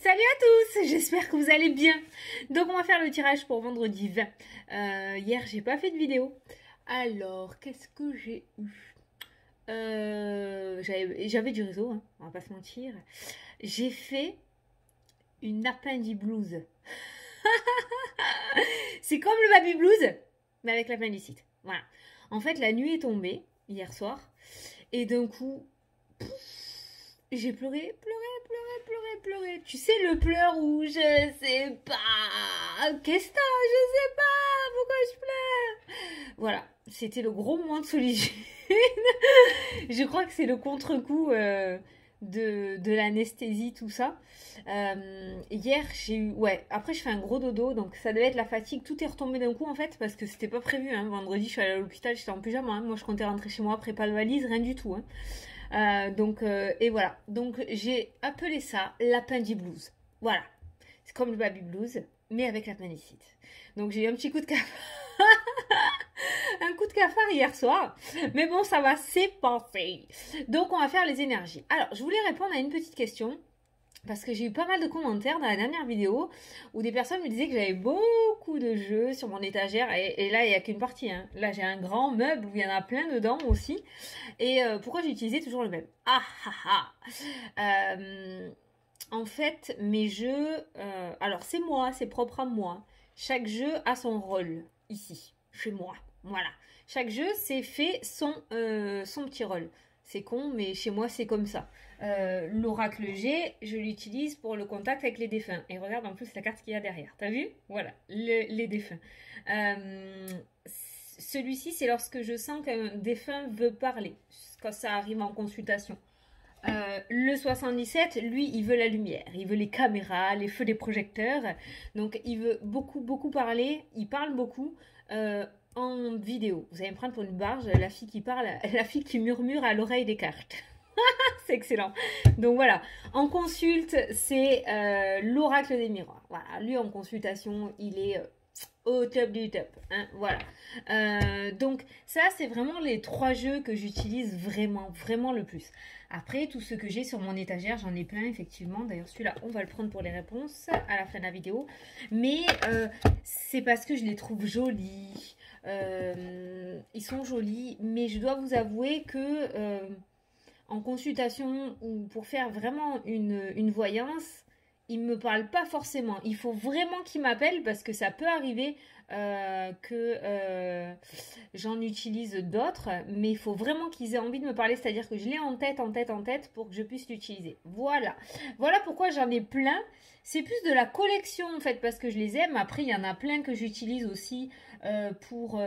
Salut à tous, j'espère que vous allez bien. Donc on va faire le tirage pour vendredi 20. Hier j'ai pas fait de vidéo. Alors qu'est-ce que j'ai eu J'avais du réseau, hein, on va pas se mentir. J'ai fait une appendiblouse. C'est comme le baby blues, mais avec l'appendicite. Voilà. En fait la nuit est tombée hier soir et d'un coup j'ai pleuré. Tu sais, le pleur où je sais pas. Qu'est-ce que t'as? Je sais pas. Pourquoi je pleure? Voilà. C'était le gros moment de solitude. Je crois que c'est le contre-coup de l'anesthésie, tout ça. Hier, j'ai eu. Ouais, après, je fais un gros dodo. Donc, ça devait être la fatigue. Tout est retombé d'un coup, en fait, parce que c'était pas prévu. Hein. Vendredi, je suis allée à l'hôpital, j'étais en pyjama. Hein. Moi, je comptais rentrer chez moi après pas de valise, rien du tout. Hein. Et voilà. Donc, j'ai appelé ça l'appendiblues. Voilà. C'est comme le baby blues, mais avec l'appendicite. Donc, j'ai eu un petit coup de cafard. Un coup de cafard hier soir. Mais bon, ça va, c'est passé. Donc, on va faire les énergies. Alors, je voulais répondre à une petite question. Parce que j'ai eu pas mal de commentaires dans la dernière vidéo où des personnes me disaient que j'avais beaucoup de jeux sur mon étagère. Et là, il n'y a qu'une partie. Hein. Là, j'ai un grand meuble où il y en a plein dedans aussi. Et pourquoi j'ai utilisé toujours le même? Ah ah ah En fait, mes jeux... alors, c'est moi, c'est propre à moi. Chaque jeu a son rôle ici, chez moi. Voilà. Chaque jeu s'est fait son petit rôle. C'est con, mais chez moi, c'est comme ça. L'oracle G, je l'utilise pour le contact avec les défunts. Et regarde en plus la carte qu'il y a derrière. T'as vu? Voilà, les défunts. Celui-ci, c'est lorsque je sens qu'un défunt veut parler, quand ça arrive en consultation. Le 77, lui, il veut la lumière, il veut les caméras, les feux des projecteurs. Donc, il veut beaucoup parler. Il parle beaucoup en vidéo. Vous allez me prendre pour une barge, la fille qui parle, la fille qui murmure à l'oreille des cartes. C'est excellent. Donc voilà, en consulte, c'est l'oracle des miroirs. Voilà, lui en consultation, il est au top du top. Hein, voilà. Donc ça, c'est vraiment les 3 jeux que j'utilise vraiment le plus. Après, tout ce que j'ai sur mon étagère, j'en ai plein effectivement. D'ailleurs, celui-là, on va le prendre pour les réponses à la fin de la vidéo. Mais c'est parce que je les trouve jolis. Ils sont jolis, mais je dois vous avouer que en consultation ou pour faire vraiment une voyance, il ne me parle pas forcément. Il faut vraiment qu'il m'appelle parce que ça peut arriver que j'en utilise d'autres, mais il faut vraiment qu'ils aient envie de me parler, c'est-à-dire que je l'ai en tête pour que je puisse l'utiliser. Voilà. Voilà pourquoi j'en ai plein. C'est plus de la collection en fait parce que je les aime. Après, il y en a plein que j'utilise aussi pour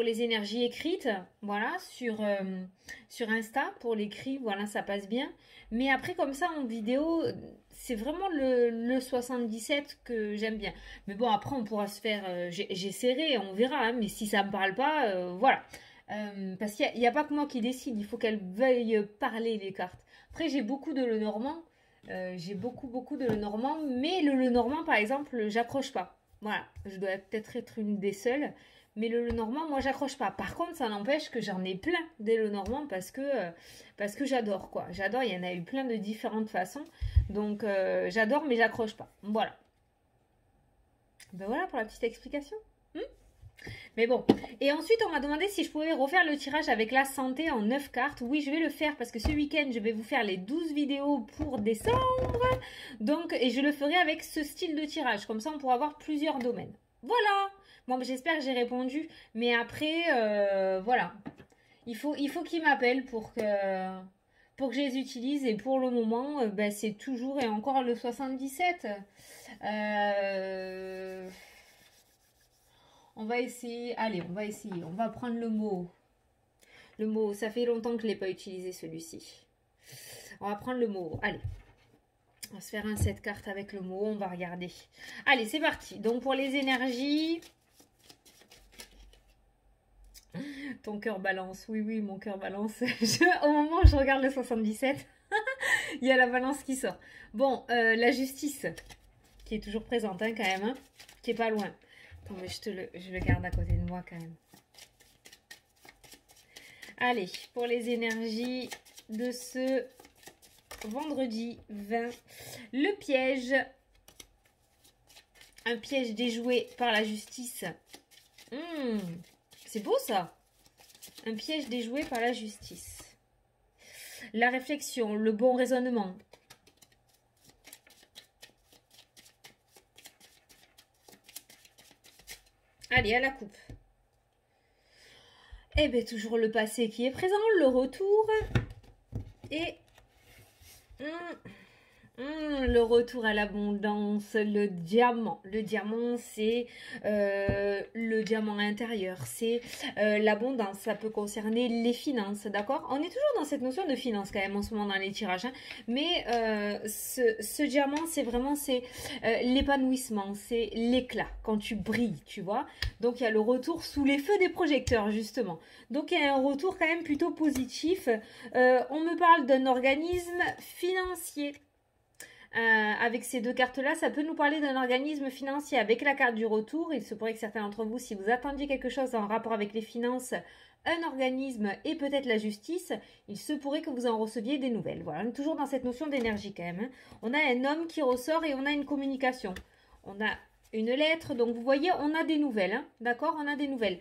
les énergies écrites, voilà, sur Insta, pour l'écrit, voilà, ça passe bien. Mais après, comme ça, en vidéo, c'est vraiment le 77 que j'aime bien. Mais bon, après, on pourra se faire... j'essaierai, on verra, hein, mais si ça me parle pas, voilà. Parce qu'il n'y a pas que moi qui décide, il faut qu'elle veuille parler, les cartes. Après, j'ai beaucoup de Lenormand, j'ai beaucoup de Lenormand, mais le Lenormand, par exemple, j'accroche pas. Voilà, je dois peut-être être une des seules. Mais le Lenormand, moi, j'accroche pas. Par contre, ça n'empêche que j'en ai plein des Lenormand parce que j'adore, quoi. J'adore, il y en a eu plein de différentes façons. Donc, j'adore, mais j'accroche pas. Voilà. Ben voilà pour la petite explication. Mais bon. Et ensuite, on m'a demandé si je pouvais refaire le tirage avec la santé en 9 cartes. Oui, je vais le faire parce que ce week-end, je vais vous faire les 12 vidéos pour décembre. Donc, et je le ferai avec ce style de tirage. Comme ça, on pourra avoir plusieurs domaines. Voilà. Bon, j'espère que j'ai répondu. Mais après, voilà. Il faut qu'il m'appelle pour que je les utilise. Et pour le moment, c'est toujours et encore le 77. On va essayer. Allez, on va essayer. On va prendre le mot. Le mot, ça fait longtemps que je ne l'ai pas utilisé celui-ci. On va prendre le mot. Allez. On va se faire un set cartes avec le mot. On va regarder. Allez, c'est parti. Donc pour les énergies... Ton cœur balance. Oui, mon cœur balance. Au moment où je regarde le 77, il y a la balance qui sort. Bon, la justice, qui est toujours présente, hein, quand même, hein, qui est pas loin. Attends, mais je le garde à côté de moi, quand même. Allez, pour les énergies de ce vendredi 20. Le piège. Un piège déjoué par la justice. C'est beau ça. Un piège déjoué par la justice. La réflexion, le bon raisonnement. Allez, à la coupe. Eh bien, toujours le passé qui est présent, le retour. Et le retour à l'abondance, le diamant. Le diamant, c'est le diamant intérieur, c'est l'abondance. Ça peut concerner les finances, d'accord? On est toujours dans cette notion de finance quand même en ce moment dans les tirages. Hein. Mais ce diamant, c'est vraiment l'épanouissement, c'est l'éclat quand tu brilles, tu vois? Donc, il y a le retour sous les feux des projecteurs, justement. Donc, il y a un retour quand même plutôt positif. On me parle d'un organisme financier. Avec ces deux cartes-là, ça peut nous parler d'un organisme financier. Avec la carte du retour, il se pourrait que certains d'entre vous, si vous attendiez quelque chose en rapport avec les finances, un organisme et peut-être la justice, il se pourrait que vous en receviez des nouvelles. Voilà, on est toujours dans cette notion d'énergie quand même. Hein. On a un homme qui ressort et on a une communication. On a une lettre, donc vous voyez, on a des nouvelles. Hein, d'accord? On a des nouvelles.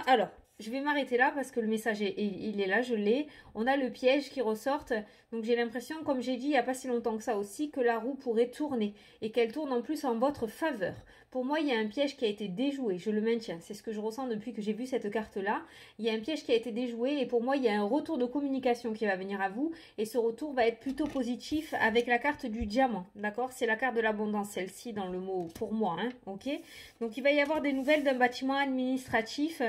Alors, je vais m'arrêter là parce que le message, il est là, je l'ai. On a le piège qui ressort. Donc, j'ai l'impression, comme j'ai dit il n'y a pas si longtemps que ça aussi, que la roue pourrait tourner et qu'elle tourne en plus en votre faveur. Pour moi, il y a un piège qui a été déjoué. Je le maintiens. C'est ce que je ressens depuis que j'ai vu cette carte-là. Il y a un piège qui a été déjoué et pour moi, il y a un retour de communication qui va venir à vous. Et ce retour va être plutôt positif avec la carte du diamant. D'accord? C'est la carte de l'abondance, celle-ci, dans le mot pour moi. Hein, ok? Donc, il va y avoir des nouvelles d'un bâtiment administratif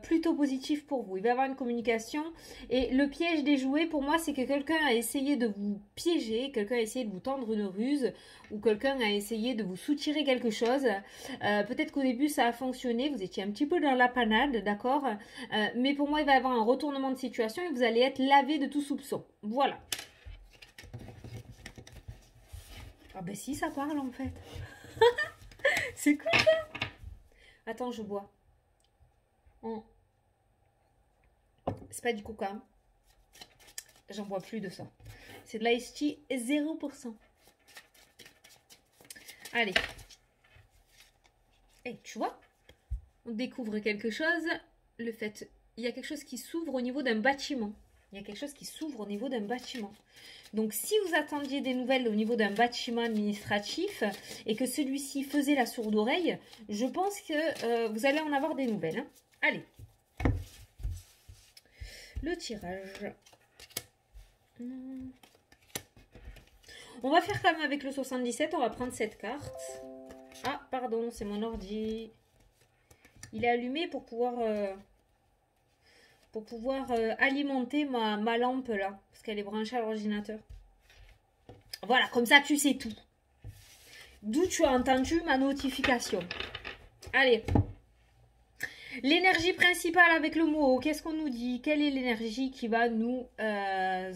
plutôt positif pour vous. Il va y avoir une communication. Et le piège déjoué, pour moi, c'est que quelqu'un a essayé de vous piéger, quelqu'un a essayé de vous tendre une ruse ou quelqu'un a essayé de vous soutirer quelque chose. Peut-être qu'au début, ça a fonctionné. Vous étiez un petit peu dans la panade, d'accord? Mais pour moi, il va y avoir un retournement de situation et vous allez être lavé de tout soupçon. Voilà. Ah ben si, ça parle en fait. C'est cool ça. Attends, je bois. C'est pas du coca. J'en bois plus de ça. C'est de l'ice tea 0%. Allez. Et tu vois, on découvre quelque chose. Il y a quelque chose qui s'ouvre au niveau d'un bâtiment. Il y a quelque chose qui s'ouvre au niveau d'un bâtiment. Donc, si vous attendiez des nouvelles au niveau d'un bâtiment administratif et que celui-ci faisait la sourde oreille, je pense que vous allez en avoir des nouvelles. Hein. Allez. Le tirage. On va faire comme avec le 77. On va prendre cette carte. Ah, pardon, c'est mon ordi. Il est allumé pour pouvoir alimenter ma lampe là. Parce qu'elle est branchée à l'ordinateur. Voilà, comme ça tu sais tout. D'où tu as entendu ma notification. Allez. L'énergie principale avec le mot, qu'est-ce qu'on nous dit? Quelle est l'énergie qui va nous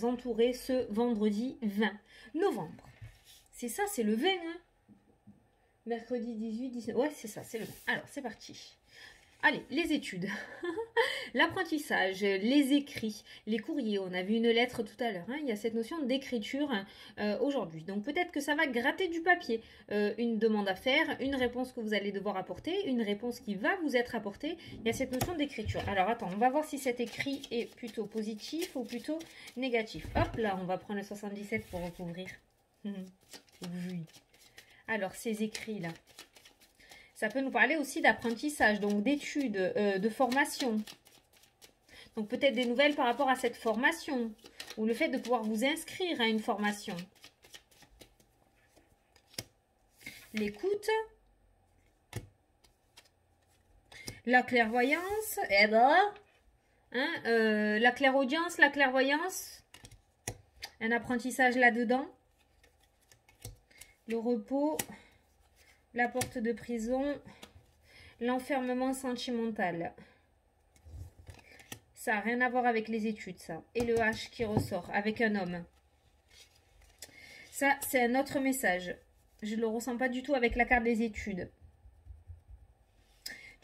entourer ce vendredi 20 novembre? C'est ça, c'est le 20, hein? Mercredi 18, 19... Ouais, c'est ça, c'est le 20. Alors, c'est parti. Allez, les études, l'apprentissage, les écrits, les courriers. On a vu une lettre tout à l'heure. Hein, il y a cette notion d'écriture aujourd'hui. Donc peut-être que ça va gratter du papier. Une demande à faire, une réponse que vous allez devoir apporter, une réponse qui va vous être apportée. Il y a cette notion d'écriture. Alors attends, on va voir si cet écrit est plutôt positif ou plutôt négatif. Hop là, on va prendre le 77 pour recouvrir. Oui. Alors ces écrits-là. Ça peut nous parler aussi d'apprentissage, donc d'études, de formation. Donc peut-être des nouvelles par rapport à cette formation. Ou le fait de pouvoir vous inscrire à une formation. L'écoute. La clairvoyance. Eh ben, hein, la clairaudience, la clairvoyance. Un apprentissage là-dedans. Le repos. La porte de prison, l'enfermement sentimental. Ça n'a rien à voir avec les études, ça. Et le H qui ressort, avec un homme. Ça, c'est un autre message. Je ne le ressens pas du tout avec la carte des études.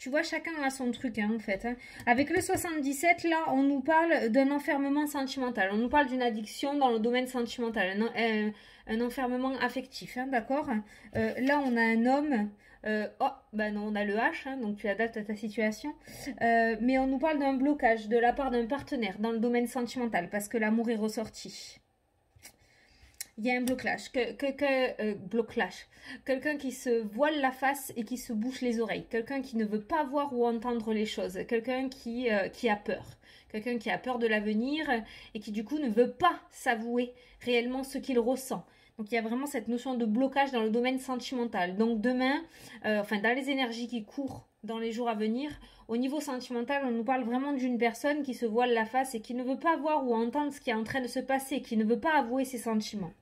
Tu vois, chacun a son truc, hein, en fait. Hein. Avec le 77, là, on nous parle d'un enfermement sentimental. On nous parle d'une addiction dans le domaine sentimental. Un enfermement affectif, hein, d'accord. Là, on a un homme... oh, bah non, on a le H, hein, donc tu adaptes à ta situation. Mais on nous parle d'un blocage de la part d'un partenaire dans le domaine sentimental, parce que l'amour est ressorti. Il y a un blocage, quelqu'un qui se voile la face et qui se bouche les oreilles, quelqu'un qui ne veut pas voir ou entendre les choses, quelqu'un qui a peur, quelqu'un qui a peur de l'avenir et qui du coup ne veut pas s'avouer réellement ce qu'il ressent. Donc il y a vraiment cette notion de blocage dans le domaine sentimental. Donc demain, enfin dans les énergies qui courent dans les jours à venir, au niveau sentimental, on nous parle vraiment d'une personne qui se voile la face et qui ne veut pas voir ou entendre ce qui est en train de se passer, qui ne veut pas avouer ses sentiments.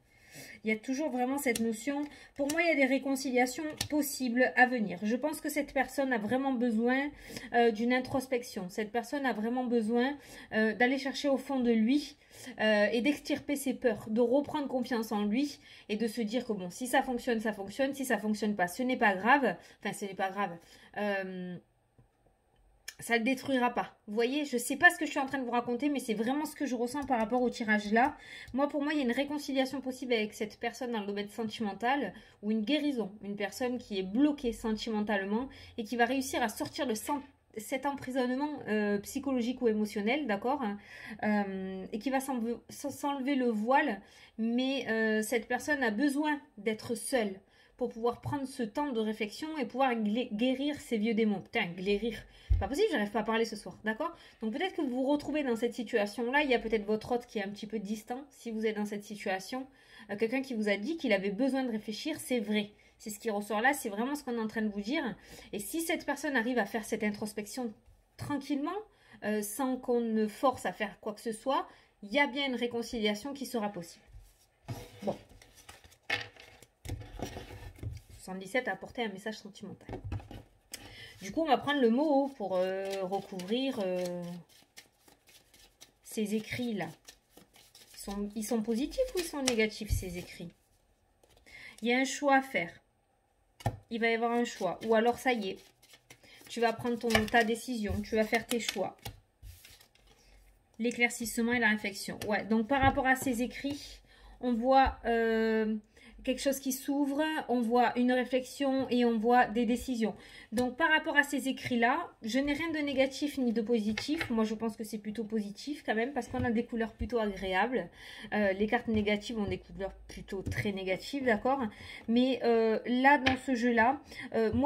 Il y a toujours vraiment cette notion. Pour moi, il y a des réconciliations possibles à venir. Je pense que cette personne a vraiment besoin d'une introspection. Cette personne a vraiment besoin d'aller chercher au fond de lui et d'extirper ses peurs, de reprendre confiance en lui et de se dire que bon, si ça fonctionne, ça fonctionne. Si ça fonctionne pas, ce n'est pas grave. Enfin, ce n'est pas grave. Ça ne le détruira pas. Vous voyez, je ne sais pas ce que je suis en train de vous raconter, mais c'est vraiment ce que je ressens par rapport au tirage là. Moi, pour moi, il y a une réconciliation possible avec cette personne dans le domaine sentimental ou une guérison. Une personne qui est bloquée sentimentalement et qui va réussir à sortir de cet emprisonnement psychologique ou émotionnel, d'accord, et qui va s'enlever le voile. Mais cette personne a besoin d'être seule pour pouvoir prendre ce temps de réflexion et pouvoir guérir ses vieux démons. Putain, guérir, pas possible, j'arrive pas à parler ce soir, d'accord? Donc peut-être que vous vous retrouvez dans cette situation-là, il y a peut-être votre hôte qui est un petit peu distant, si vous êtes dans cette situation, quelqu'un qui vous a dit qu'il avait besoin de réfléchir, c'est vrai. C'est ce qui ressort là, c'est vraiment ce qu'on est en train de vous dire. Et si cette personne arrive à faire cette introspection tranquillement, sans qu'on ne force à faire quoi que ce soit, il y a bien une réconciliation qui sera possible. Bon. 77 a apporté un message sentimental. Du coup, on va prendre le mot pour recouvrir ces écrits-là. Ils sont positifs ou ils sont négatifs, ces écrits? Il y a un choix à faire. Il va y avoir un choix. Ou alors, ça y est, tu vas prendre ta décision. Tu vas faire tes choix. L'éclaircissement et la réflexion. Ouais, donc par rapport à ces écrits, on voit... quelque chose qui s'ouvre, on voit une réflexion et on voit des décisions. Donc par rapport à ces écrits-là, je n'ai rien de négatif ni de positif. Moi je pense que c'est plutôt positif quand même parce qu'on a des couleurs plutôt agréables. Les cartes négatives ont des couleurs plutôt très négatives, d'accord? Mais là dans ce jeu-là,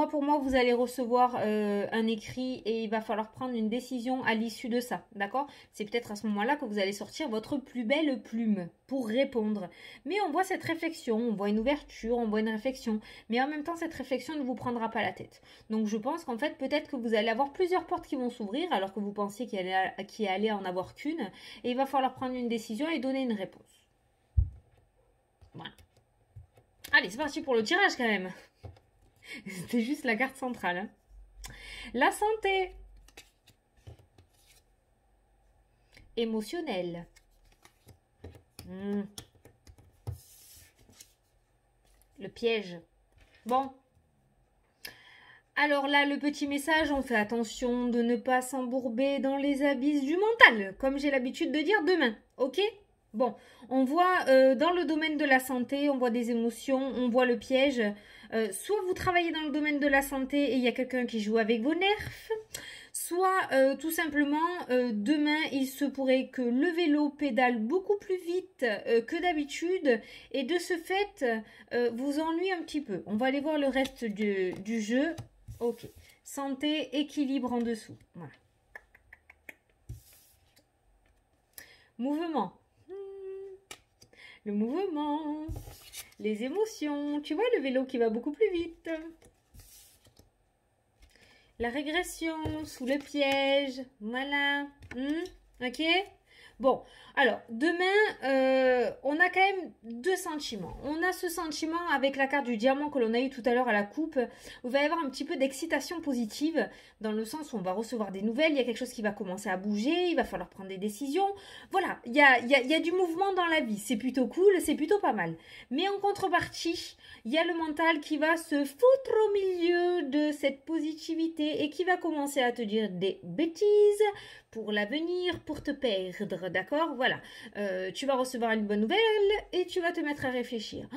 pour moi vous allez recevoir un écrit et il va falloir prendre une décision à l'issue de ça, d'accord? C'est peut-être à ce moment-là que vous allez sortir votre plus belle plume pour répondre. Mais on voit cette réflexion, on voit une ouverture, on voit une réflexion. Mais en même temps, cette réflexion ne vous prendra pas la tête. Donc je pense qu'en fait, peut-être que vous allez avoir plusieurs portes qui vont s'ouvrir alors que vous pensiez qu'il allait en avoir qu'une. Et il va falloir prendre une décision et donner une réponse. Voilà. Allez, c'est parti pour le tirage quand même. C'était juste la carte centrale. Hein. La santé. Émotionnelle. Le piège. Bon. Alors là, le petit message, on fait attention de ne pas s'embourber dans les abysses du mental, comme j'ai l'habitude de dire demain, ok? Bon, on voit dans le domaine de la santé, on voit des émotions, on voit le piège. Soit vous travaillez dans le domaine de la santé et il y a quelqu'un qui joue avec vos nerfs, soit tout simplement demain il se pourrait que le vélo pédale beaucoup plus vite que d'habitude et de ce fait vous ennuie un petit peu. On va aller voir le reste du jeu. Ok, santé, équilibre en dessous. Voilà. Mouvement. Le mouvement, les émotions. Tu vois le vélo qui va beaucoup plus vite. La régression, sous le piège. Voilà. Ok. Bon, alors, demain, on a quand même deux sentiments. On a ce sentiment avec la carte du diamant que l'on a eu tout à l'heure à la coupe, où il va y avoir un petit peu d'excitation positive, dans le sens où on va recevoir des nouvelles, il y a quelque chose qui va commencer à bouger, il va falloir prendre des décisions. Voilà, il y a du mouvement dans la vie, c'est plutôt cool, c'est plutôt pas mal. Mais en contrepartie, il y a le mental qui va se foutre au milieu de cette positivité et qui va commencer à te dire des bêtises pour l'avenir, pour te perdre, d'accord? Voilà, tu vas recevoir une bonne nouvelle et tu vas te mettre à réfléchir.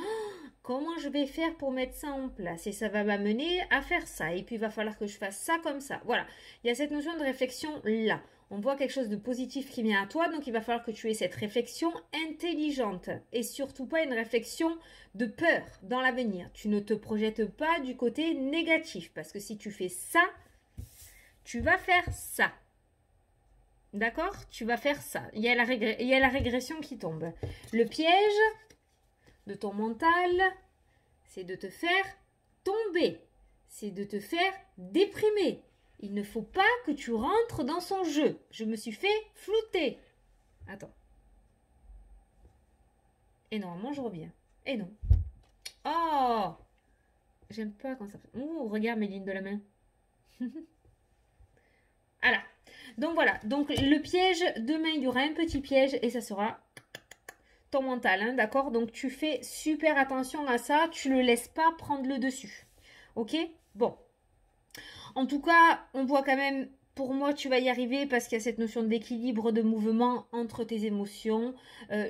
Comment je vais faire pour mettre ça en place? Et ça va m'amener à faire ça. Et puis, il va falloir que je fasse ça comme ça. Voilà, il y a cette notion de réflexion là. On voit quelque chose de positif qui vient à toi, donc il va falloir que tu aies cette réflexion intelligente et surtout pas une réflexion de peur dans l'avenir. Tu ne te projettes pas du côté négatif parce que si tu fais ça, tu vas faire ça. D'accord? Tu vas faire ça. Il y a la régression qui tombe. Le piège de ton mental, c'est de te faire tomber. C'est de te faire déprimer. Il ne faut pas que tu rentres dans son jeu. Je me suis fait flouter. Attends. Et normalement, je reviens. Et non. Oh! J'aime pas quand ça fait... Oh, regarde mes lignes de la main. Voilà. Donc voilà. Donc le piège, demain, il y aura un petit piège et ça sera ton mental. Hein, d'accord? Donc tu fais super attention à ça. Tu ne le laisses pas prendre le dessus. Ok? Bon. En tout cas, on voit quand même, pour moi, tu vas y arriver parce qu'il y a cette notion d'équilibre, de mouvement entre tes émotions.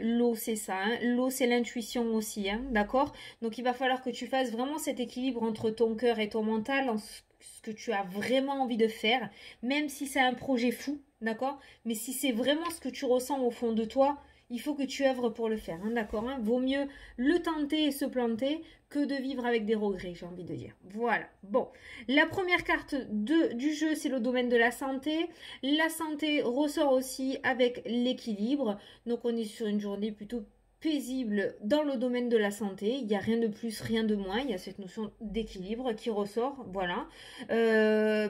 L'eau, c'est ça. Hein. L'eau, c'est l'intuition aussi. Hein, d'accord? Donc, il va falloir que tu fasses vraiment cet équilibre entre ton cœur et ton mental en ce que tu as vraiment envie de faire, même si c'est un projet fou. D'accord? Mais si c'est vraiment ce que tu ressens au fond de toi, il faut que tu œuvres pour le faire, hein, d'accord, hein. Vaut mieux le tenter et se planter que de vivre avec des regrets, j'ai envie de dire. Voilà, bon. La première carte du jeu, c'est le domaine de la santé. La santé ressort aussi avec l'équilibre. Donc, on est sur une journée plutôt paisible dans le domaine de la santé. Il n'y a rien de plus, rien de moins. Il y a cette notion d'équilibre qui ressort, voilà.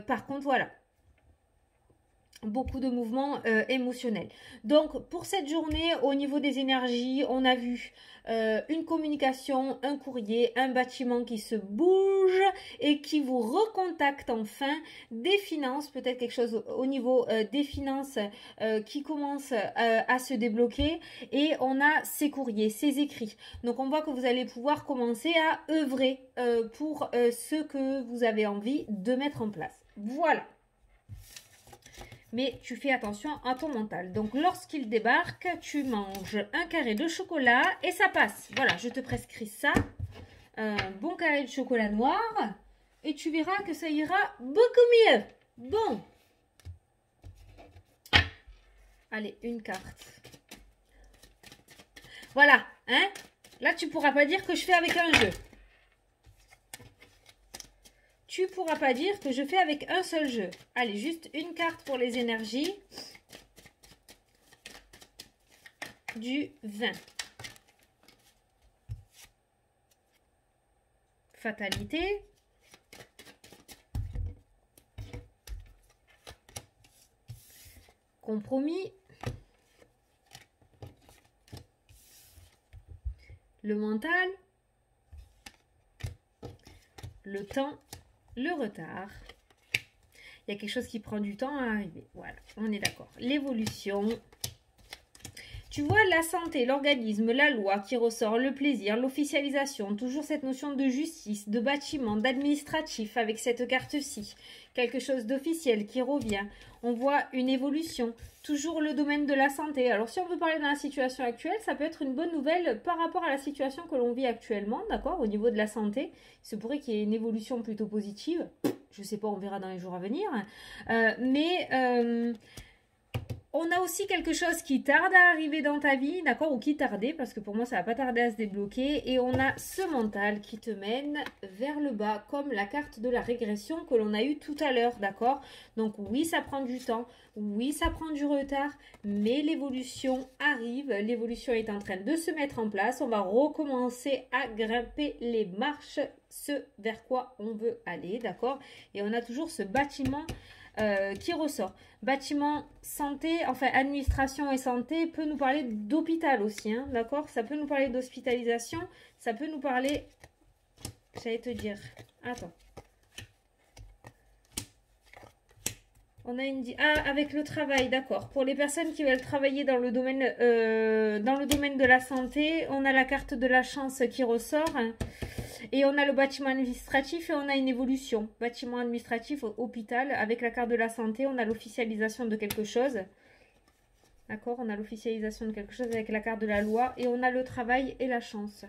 Par contre, voilà. Beaucoup de mouvements émotionnels. Donc, pour cette journée, au niveau des énergies, on a vu une communication, un courrier, un bâtiment qui se bouge et qui vous recontacte enfin, des finances, peut-être quelque chose au niveau des finances qui commence à se débloquer, et on a ces courriers, ces écrits. Donc, on voit que vous allez pouvoir commencer à œuvrer pour ce que vous avez envie de mettre en place. Voilà. Mais tu fais attention à ton mental. Donc, lorsqu'il débarque, tu manges un carré de chocolat et ça passe. Voilà, je te prescris ça. Un bon carré de chocolat noir. Et tu verras que ça ira beaucoup mieux. Bon. Allez, une carte. Voilà, hein. Là, tu pourras pas dire que je fais avec un jeu. Tu pourras pas dire que je fais avec un seul jeu. Allez, juste une carte pour les énergies. Du 20. Fatalité. Compromis. Le mental. Le temps. Le retard. Il y a quelque chose qui prend du temps à arriver. Voilà, on est d'accord. L'évolution. Tu vois la santé, l'organisme, la loi qui ressort, le plaisir, l'officialisation. Toujours cette notion de justice, de bâtiment, d'administratif avec cette carte-ci. Quelque chose d'officiel qui revient. On voit une évolution. Toujours le domaine de la santé. Alors, si on veut parler de la situation actuelle, ça peut être une bonne nouvelle par rapport à la situation que l'on vit actuellement, d'accord, au niveau de la santé. Il se pourrait qu'il y ait une évolution plutôt positive. Je ne sais pas, on verra dans les jours à venir. On a aussi quelque chose qui tarde à arriver dans ta vie, d'accord, ou qui tardait, parce que pour moi, ça va pas tarder à se débloquer. Et on a ce mental qui te mène vers le bas, comme la carte de la régression que l'on a eue tout à l'heure, d'accord. Donc oui, ça prend du temps, oui, ça prend du retard, mais l'évolution arrive. L'évolution est en train de se mettre en place. On va recommencer à grimper les marches, ce vers quoi on veut aller, d'accord. Et on a toujours ce bâtiment qui ressort. Bâtiment santé, enfin administration et santé peut nous parler d'hôpital aussi, hein, d'accord. Ça peut nous parler d'hospitalisation, ça peut nous parler, j'allais te dire, attends. On a une... Ah, avec le travail, d'accord. Pour les personnes qui veulent travailler dans le domaine de la santé, on a la carte de la chance qui ressort. Et on a le bâtiment administratif et on a une évolution. Bâtiment administratif, hôpital, avec la carte de la santé, on a l'officialisation de quelque chose. D'accord, on a l'officialisation de quelque chose avec la carte de la loi. Et on a le travail et la chance.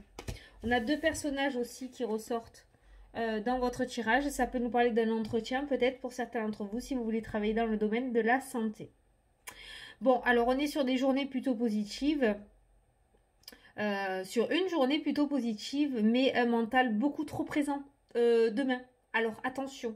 On a deux personnages aussi qui ressortent dans votre tirage. Ça peut nous parler d'un entretien, peut-être pour certains d'entre vous, si vous voulez travailler dans le domaine de la santé. Bon, alors on est sur des journées plutôt positives. Sur une journée plutôt positive, mais un mental beaucoup trop présent demain. Alors attention,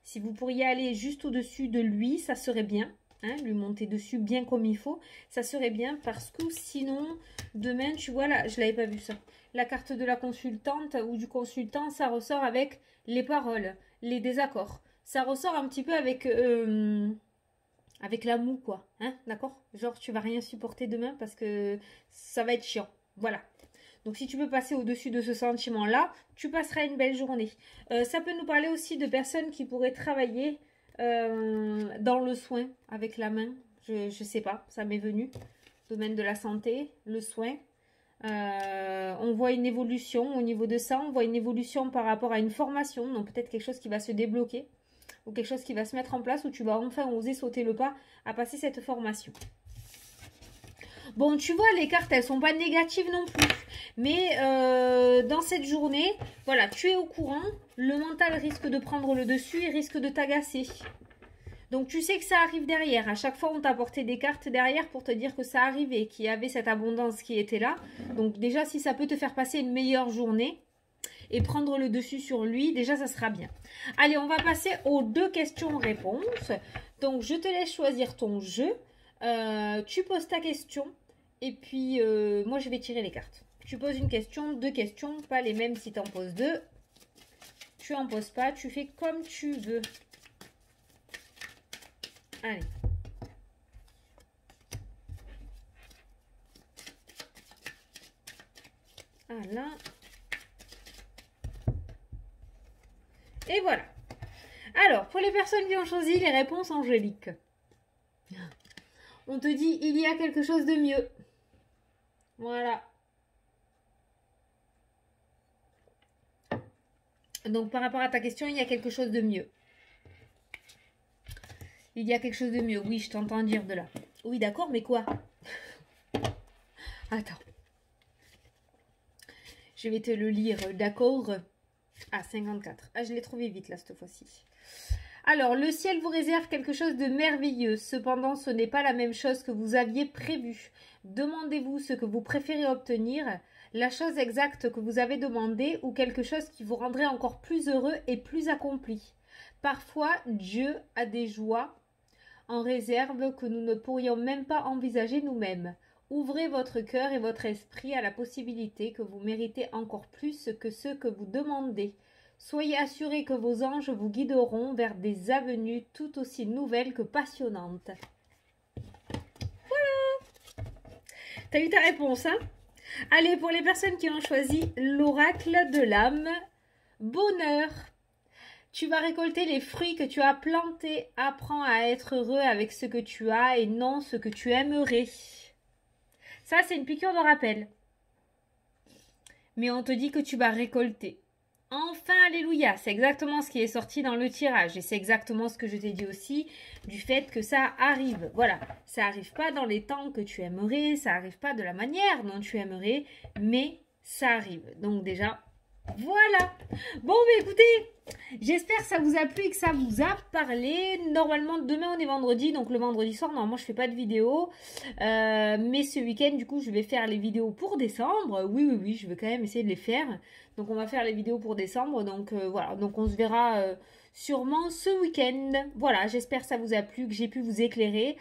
si vous pourriez aller juste au-dessus de lui, ça serait bien. Hein, lui monter dessus bien comme il faut, ça serait bien parce que sinon, demain, tu vois, là, je l'avais pas vu ça. La carte de la consultante ou du consultant, ça ressort avec les paroles, les désaccords. Ça ressort un petit peu avec la moue, quoi. Hein, d'accord? Genre, tu vas rien supporter demain parce que ça va être chiant. Voilà. Donc, si tu peux passer au-dessus de ce sentiment-là, tu passeras une belle journée. Ça peut nous parler aussi de personnes qui pourraient travailler dans le soin avec la main. Je sais pas, ça m'est venu. Domaine de la santé, le soin. On voit une évolution au niveau de ça. On voit une évolution par rapport à une formation. Donc, peut-être quelque chose qui va se débloquer. Ou quelque chose qui va se mettre en place où tu vas enfin oser sauter le pas à passer cette formation. Bon, tu vois, les cartes, elles sont pas négatives non plus. Mais dans cette journée, voilà, tu es au courant. Le mental risque de prendre le dessus et risque de t'agacer. Donc, tu sais que ça arrive derrière. À chaque fois, on t'a apporté des cartes derrière pour te dire que ça arrivait, qu'il y avait cette abondance qui était là. Donc, déjà, si ça peut te faire passer une meilleure journée et prendre le dessus sur lui, déjà, ça sera bien. Allez, on va passer aux 2 questions-réponses. Donc, je te laisse choisir ton jeu. Tu poses ta question. Et puis, moi, je vais tirer les cartes. Tu poses une question, 2 questions, pas les mêmes si tu en poses 2. Tu en poses pas, tu fais comme tu veux. Allez. Voilà. Et voilà. Alors, pour les personnes qui ont choisi les réponses angéliques, on te dit, il y a quelque chose de mieux. Voilà. Donc, par rapport à ta question, il y a quelque chose de mieux. Il y a quelque chose de mieux. Oui, je t'entends dire de là. Oui, d'accord, mais quoi? Attends. Je vais te le lire, d'accord? Ah, 54. Ah, je l'ai trouvé vite, là, cette fois-ci. Alors, le ciel vous réserve quelque chose de merveilleux. Cependant, ce n'est pas la même chose que vous aviez prévu. Demandez-vous ce que vous préférez obtenir, la chose exacte que vous avez demandée ou quelque chose qui vous rendrait encore plus heureux et plus accompli. Parfois, Dieu a des joies en réserve que nous ne pourrions même pas envisager nous-mêmes. Ouvrez votre cœur et votre esprit à la possibilité que vous méritez encore plus que ce que vous demandez. Soyez assurés que vos anges vous guideront vers des avenues tout aussi nouvelles que passionnantes. Voilà! T'as eu ta réponse, hein? Allez, pour les personnes qui ont choisi l'oracle de l'âme, bonheur! Tu vas récolter les fruits que tu as plantés. Apprends à être heureux avec ce que tu as et non ce que tu aimerais. Ça, c'est une piqûre de rappel. Mais on te dit que tu vas récolter. Enfin, alléluia, c'est exactement ce qui est sorti dans le tirage. Et c'est exactement ce que je t'ai dit aussi, du fait que ça arrive. Voilà, ça n'arrive pas dans les temps que tu aimerais, ça n'arrive pas de la manière dont tu aimerais, mais ça arrive. Donc déjà, voilà. Bon, mais écoutez, j'espère que ça vous a plu et que ça vous a parlé. Normalement, demain on est vendredi, donc le vendredi soir, normalement je fais pas de vidéo. Mais ce week-end, du coup, je vais faire les vidéos pour décembre. Oui, je vais quand même essayer de les faire. Donc on va faire les vidéos pour décembre. Donc voilà, donc on se verra sûrement ce week-end. Voilà, j'espère que ça vous a plu, que j'ai pu vous éclairer.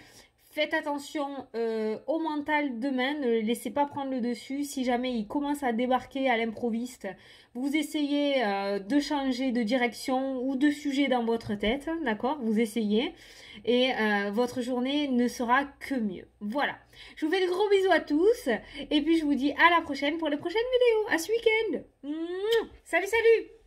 Faites attention au mental demain, ne le laissez pas prendre le dessus. Si jamais il commence à débarquer à l'improviste, vous essayez de changer de direction ou de sujet dans votre tête, d'accord? Vous essayez et votre journée ne sera que mieux. Voilà, je vous fais de gros bisous à tous et puis je vous dis à la prochaine pour les prochaines vidéos. À ce week-end. Salut, salut!